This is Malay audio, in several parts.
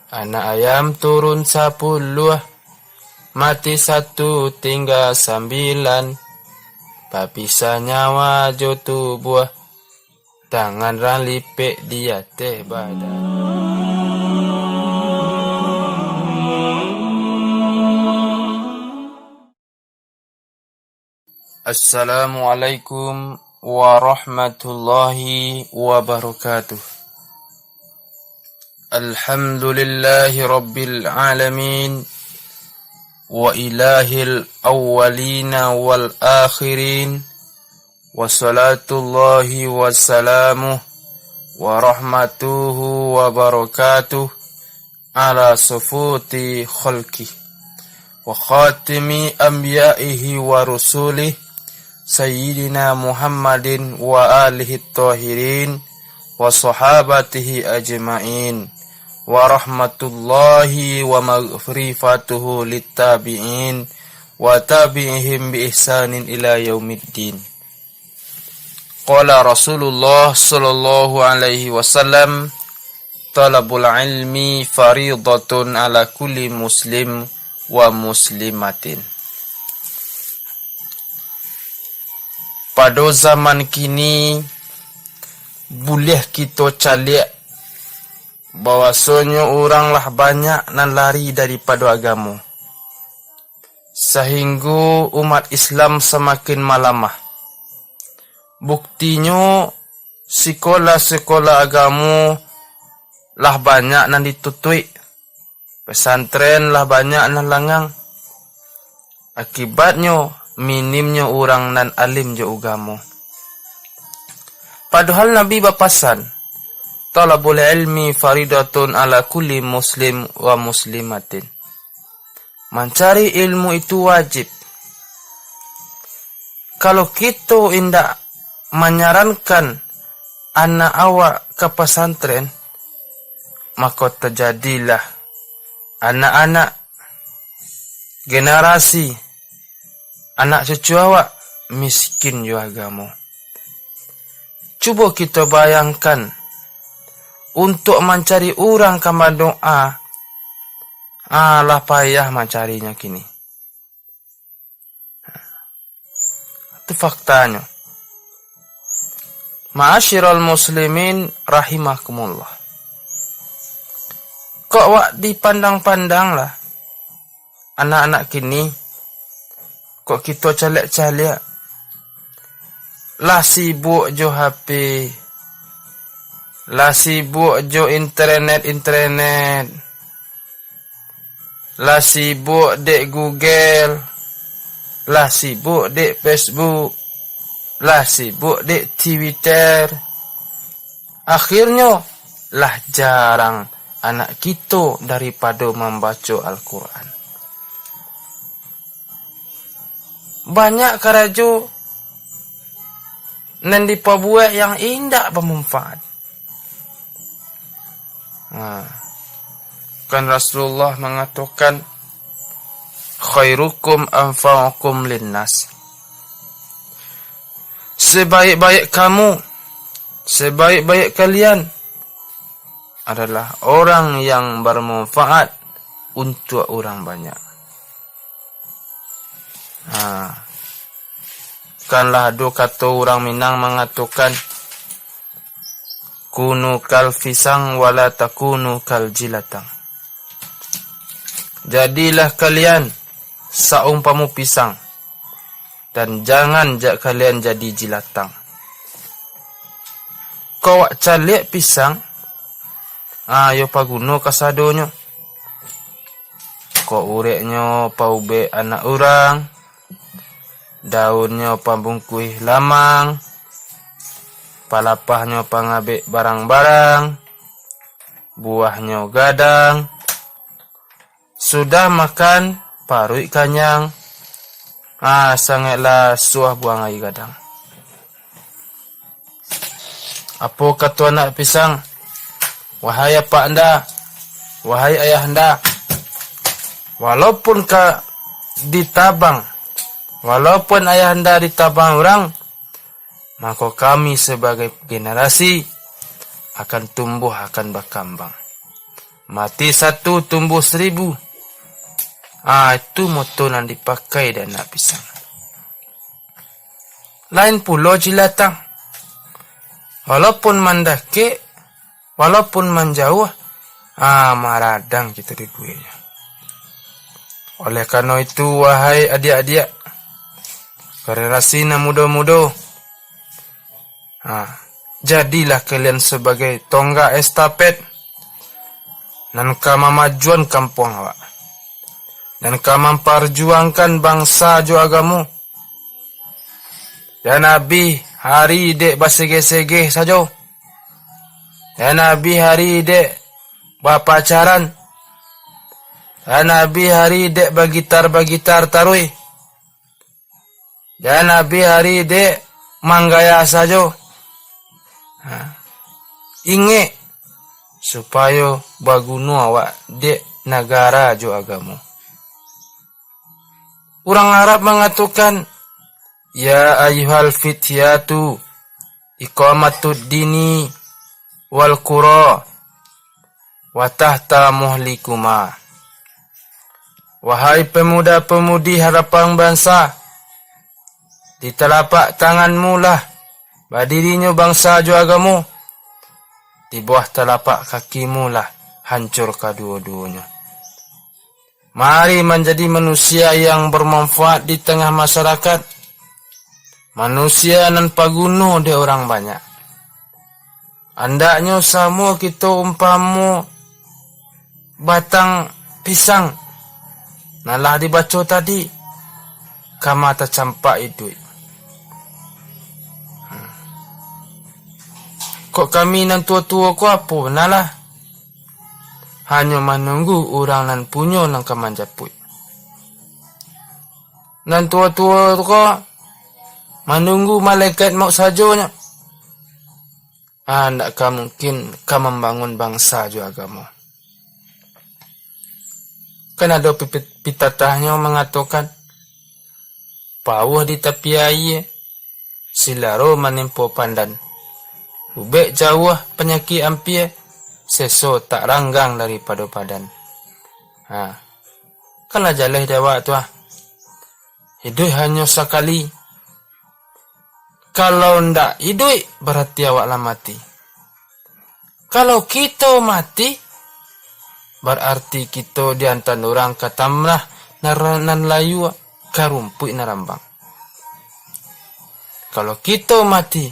Anak ayam turun 10, mati 1 tinggal 9. Babisa nyawa jo tubuh, tangan ran lipek dia teh badan. Assalamualaikum warahmatullahi wabarakatuh. Alhamdulillahi rabbil alamin, wa ilahil awwalina wal akhirin, wa salatullahi wa salamuh wa rahmatuhu wa barakatuh ala sufuti khalqih wa khatimi anbiya'ihi wa rusulih Sayyidina Muhammadin wa alihi tahirin wa sahabatihi ajma'in wa rahmatullahi wa maghfiratuhu littabi'in wa tabi'ihim bi ihsanin ila yaumiddin. Qala Rasulullah sallallahu alaihi wasallam, talabul ilmi faridatun ala kulli muslim wa muslimatin. Pada zaman kini boleh kita caliak bahwasanya oranglah banyak nan lari daripada agama, sehingga umat Islam semakin malamah. Buktinya sekolah-sekolah agama lah banyak nan ditutui, pesantren lah banyak nan langang. Akibatnya minimnya orang nan alim je agama. Padahal Nabi berpesan, talabul ilmi faridatun ala kulli muslim wa muslimatin. Mencari ilmu itu wajib. Kalau kita indak menyarankan anak awak ke pesantren, maka terjadilah anak-anak generasi anak cucu awak miskin jo agama. Cuba kita bayangkan, untuk mencari orang kama doa, lah payah mencarinya kini. Itu faktanya. Ma'asyiral muslimin rahimakumullah. Kok wak dipandang-pandang lah anak-anak kini, kok kita calek-calek lah sibuk jo HP, lah sibuk jo internet, lah sibuk dek Google, lah sibuk dek Facebook, lah sibuk dek Twitter. Akhirnya lah jarang anak kita daripada membaca Al-Quran. Banyak karajo nan dipabuat yang indah bermanfaat. Kan Rasulullah mengatakan, khairukum anfa'ukum linnas. Sebaik-baik kamu, sebaik-baik kalian adalah orang yang bermanfaat untuk orang banyak. Kanlah do kata orang Minang mengatakan, kunu kal fisang wala takunu kal jilatang. Jadilah kalian saumpamu pisang, dan jangan kalian jadi jilatang. Kau calik pisang, yo paguno kasadonyo. Kau ureknya paube anak orang, daunnya pambungkuih lamang, palapahnya pangabek barang-barang, buahnya gadang. Sudah makan, parui kanyang, sangatlah suah buang air gadang. Apa kata anak pisang? Wahai apa anda, wahai ayah anda, walaupun ditabang, walaupun ayah anda ditabang orang, maka kami sebagai generasi akan tumbuh, akan berkembang. Mati satu, tumbuh 1000. Itu moto yang dipakai dan nak pisang. Lain pulo jilatang. Walaupun mandake, walaupun menjauh, maradang kita di gue. Oleh karena itu, wahai adik-adik, generasi na muda-muda, jadilah kalian sebagai tonggak estafet dan kemajuan kampung awak, dan memperjuangkan bangsa jo agamu. Ya Nabi hari dek basege-sege saja. Ya Nabi hari dek bapacaran. Ya Nabi hari dek bagitar-bagitar tarui. Ya Nabi hari dek manggaya saja. Inge supaya bagunu awak dek negara jo agamu. Orang Arab mengatakan, ya ayyuhal fityatu iqamatud dini wal qura wa tahta muhlikuma. Wahai pemuda-pemudi harapan bangsa, di telapak tanganmu lah berdirinya bangsa jo agamu, di bawah telapak kakimu lah hancur kedua-duanya. Mari menjadi manusia yang bermanfaat di tengah masyarakat. Manusia nan paguno de orang banyak. Andaknya semua kita umpamu batang pisang. Nalah dibaca tadi. Kama tercampak itu. Kok kami nan tua-tua ko apa? Nalah. Hanya menunggu orang nan punya nan kemanjapui. Nan tua-tua ko menunggu malaikat maut sajonya. Tak mungkin kau membangun bangsa jo agama. Kan ada pitatahnya mengatakan, pawuh di tepi air, silaro menimpa pandan. Ubek jauh penyakit ampie, seso tak ranggang daripada padan. Kalah jaleh dewa tu hidup hanya sekali. Kalau ndak hidup, berarti awaklah mati. Kalau kita mati, berarti kita diantar orang katamlah nan layu karumpui narambang. Kalau kita mati,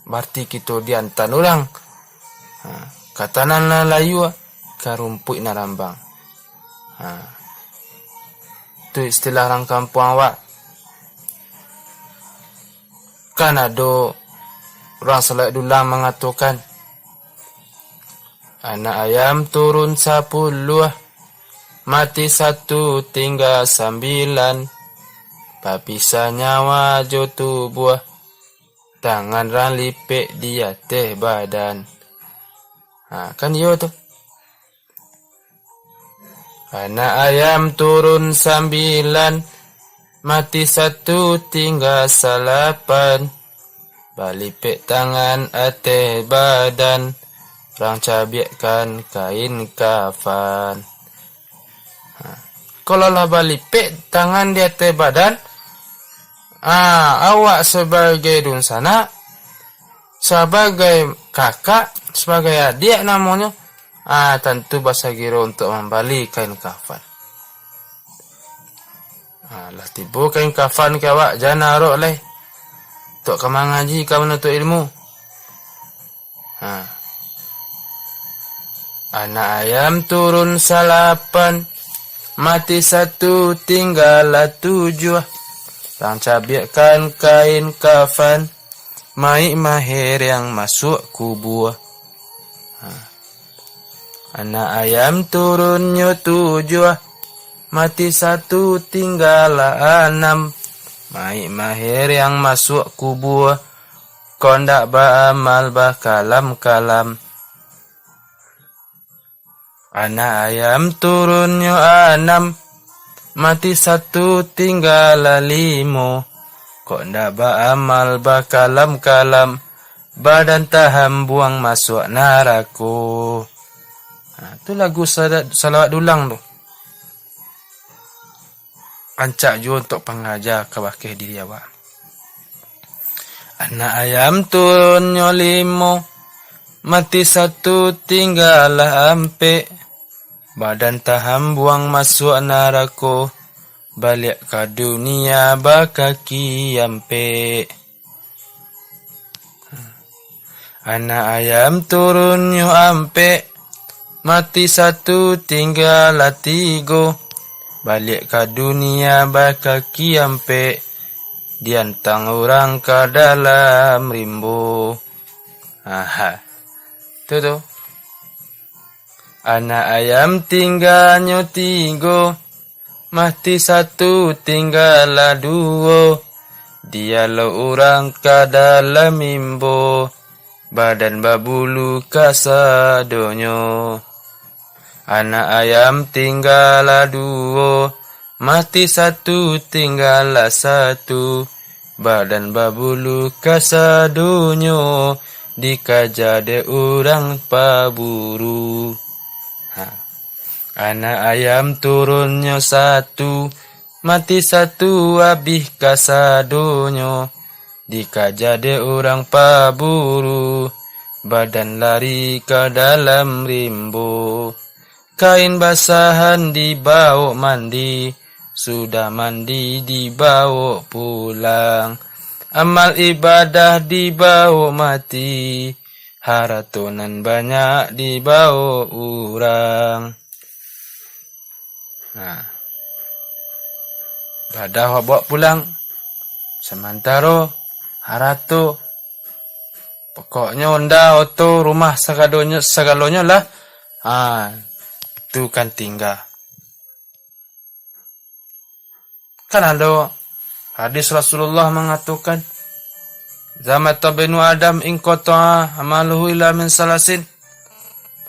berarti kita diantar orang katanan layu karumpui narambang. Itu istilah orang kampung awak. Kan ada orang selak dulu mengatakan, anak ayam turun 10, mati 1 tinggal 9, papisa nyawa jo tubuh, tangan ran lipek dia teh badan. Kan yo tu. Anak ayam turun 9, mati 1 tinggal 8, balipek tangan ate badan, orang cabiakkan kain kafan. Kalau lah balipek tangan di ate badan, awak sebagai dunsana, sebagai kakak, sebagai adik namanya, tentu bahasa giro untuk membali kain kafan. Lah tiba kain kafan ke awak, jangan narok leh. Tok kemang ngaji kau menuntut ilmu. Anak ayam turun 8, mati 1 tinggal 7. Orang cabiakkan kain kafan, mai mahir yang masuk kubur. Anak ayam turunnya 7, mati 1 tinggal 6, mai mahir yang masuk kubur. Kondak beramal bah kalam-kalam. Anak ayam turunnya 6, mati 1 tinggal 5. Kondak beramal bah kalam-kalam. Badan tahan buang masuk neraka. Tu lagu salawat dulang tu. Ancak juga untuk pengajar kewakil diri awak. Anak ayam turun nyolimo, mati satu tinggallah ampe. Badan taham buang masuk neraka, balik ke dunia bakaki ampe. Anak ayam turun nyo ampe, mati satu tinggallah tiga, balik ke dunia bakaki ampe. Diantang orang ke dalam rimbo. Tu. Anak ayam tinggalnya tiga, mati satu tinggallah dua. Dialah orang ke dalam mimbo, badan babulu kasadonyo. Anak ayam tinggallah dua, mati satu tinggallah satu, badan babulu kasadonyo. Dikajade orang paburu. Anak ayam turunnya satu, mati satu habis kasadonyo. Dikajade orang paburu, badan lari ke dalam rimbo. Kain basahan dibawa mandi, sudah mandi dibawa pulang. Amal ibadah dibawa mati, haratonan banyak dibawa orang. Ibadah bawa pulang, sementara harato. Pokoknya onda oto rumah segalonya lah. Itu kan tinggal. Kan ada hadis Rasulullah mengatakan, zaman tabinu Adam in qata'a amaluhu ila min salasin.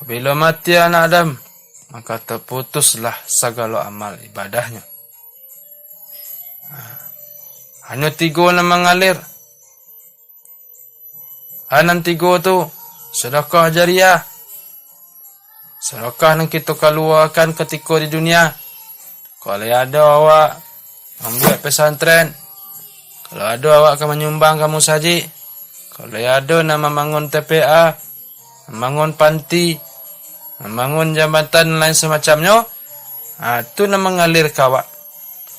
Apabila mati anak Adam, maka terputuslah segala amal ibadahnya. Hanya 3 yang mengalir. Anan 3 tu sedekah jariah. Sedekah yang kita keluarkan ketika di dunia. Kalau ada awak membuat pesantren, kalau ada awak akan menyumbang kamu saji, kalau ada nak membangun TPA, membangun panti, membangun jambatan lain semacamnya, itu nak mengalir kawak.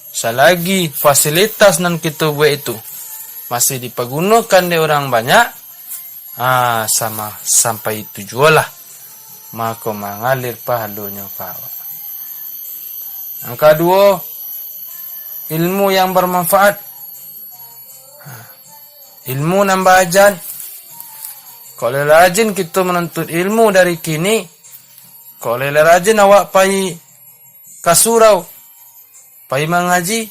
Selagi fasilitas yang kita buat itu masih dipergunakan oleh orang banyak, sama sampai tujuan lah, maka mengalir pahalanya kawak. Yang kedua, ilmu yang bermanfaat. Ilmu nambah ajan. Kalau rajin kita menuntut ilmu dari kini, kalau rajin awak pai kasurau, pai mengaji,